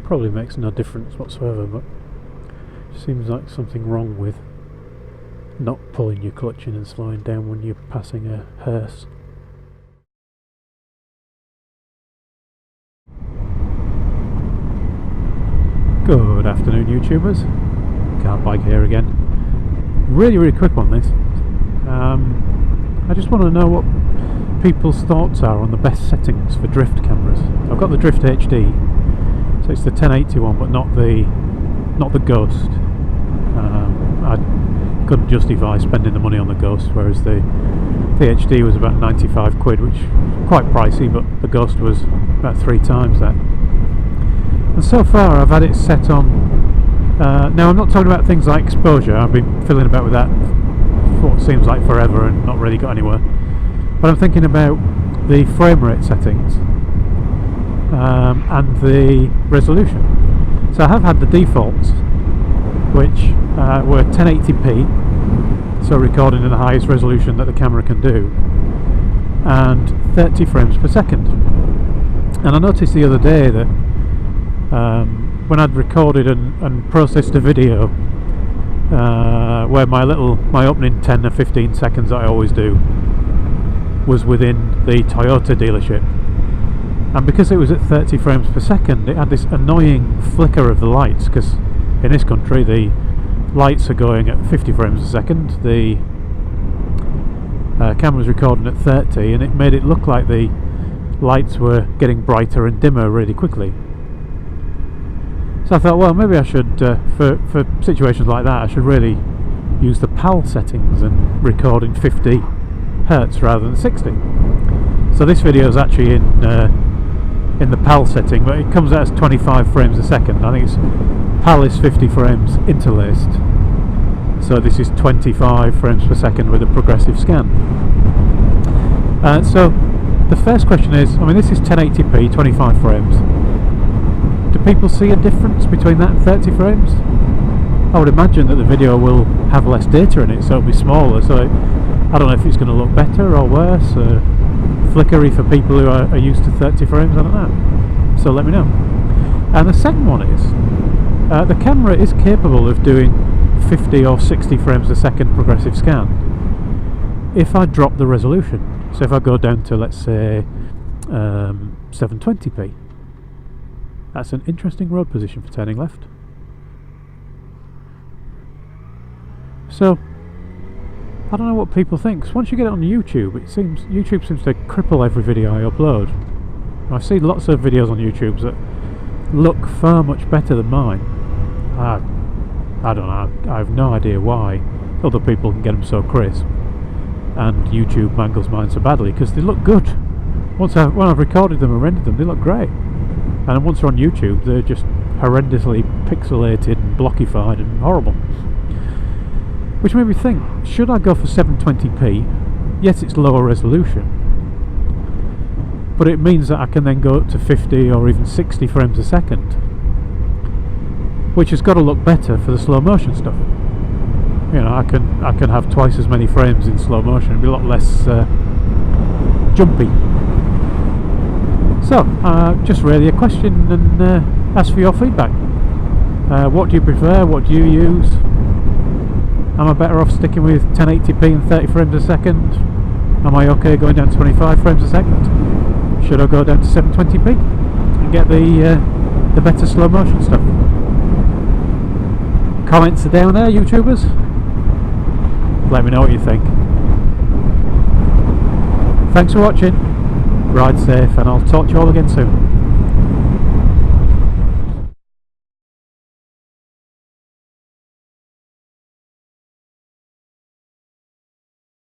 probably makes no difference whatsoever, but it seems like something wrong with not pulling your clutch in and slowing down when you're passing a hearse. Good afternoon, YouTubers. Car Bike here again. Really quick one this. I just want to know what people's thoughts are on the best settings for drift cameras. I've got the Drift HD, so it's the 1080 one, but not the Ghost. I couldn't justify spending the money on the Ghost, whereas the HD was about 95 quid, which is quite pricey, but the Ghost was about 3 times that. And so far I've had it set on, now I'm not talking about things like exposure. I've been fiddling about with that for what seems like forever and not really got anywhere, but I'm thinking about the frame rate settings and the resolution. So I have had the defaults, which were 1080p, so recording in the highest resolution that the camera can do, and 30 frames per second. And I noticed the other day that when I'd recorded and processed a video where my opening 10 or 15 seconds that I always do was within the Toyota dealership, and because it was at 30 frames per second, it had this annoying flicker of the lights, because in this country the lights are going at 50 frames a second, the camera's recording at 30, and it made it look like the lights were getting brighter and dimmer really quickly. So I thought, well, maybe I should, for situations like that, I should really use the PAL settings and record in 50 Hertz rather than 60. So this video is actually in the PAL setting, but it comes out as 25 frames a second. I think it's PAL is 50 frames interlaced, so this is 25 frames per second with a progressive scan. So the first question is, I mean, this is 1080p, 25 frames. Do people see a difference between that and 30 frames? I would imagine that the video will have less data in it, so it'll be smaller, so I don't know if it's going to look better or worse, flickery for people who are used to 30 frames, I don't know. So let me know. And the second one is, the camera is capable of doing 50 or 60 frames a second progressive scan if I drop the resolution. So if I go down to, let's say, 720p. That's an interesting road position for turning left. So I don't know what people think, 'cause once you get it on YouTube, YouTube seems to cripple every video I upload. I've seen lots of videos on YouTube that look far much better than mine. I don't know, I have no idea why other people can get them so crisp and YouTube mangles mine so badly, because they look good. When I've recorded them and rendered them, they look great, and once they're on YouTube they're just horrendously pixelated and blockified and horrible. Which made me think, should I go for 720p? Yes, it's lower resolution, but it means that I can then go up to 50 or even 60 frames a second, which has got to look better for the slow motion stuff. You know, I can have twice as many frames in slow motion, it'll be a lot less jumpy. So, just really a question, and ask for your feedback. What do you prefer? What do you use? Am I better off sticking with 1080p and 30 frames a second? Am I okay going down to 25 frames a second? Should I go down to 720p and get the better slow motion stuff? Comments are down there, YouTubers. Let me know what you think. Thanks for watching. Ride safe, and I'll talk to you all again soon.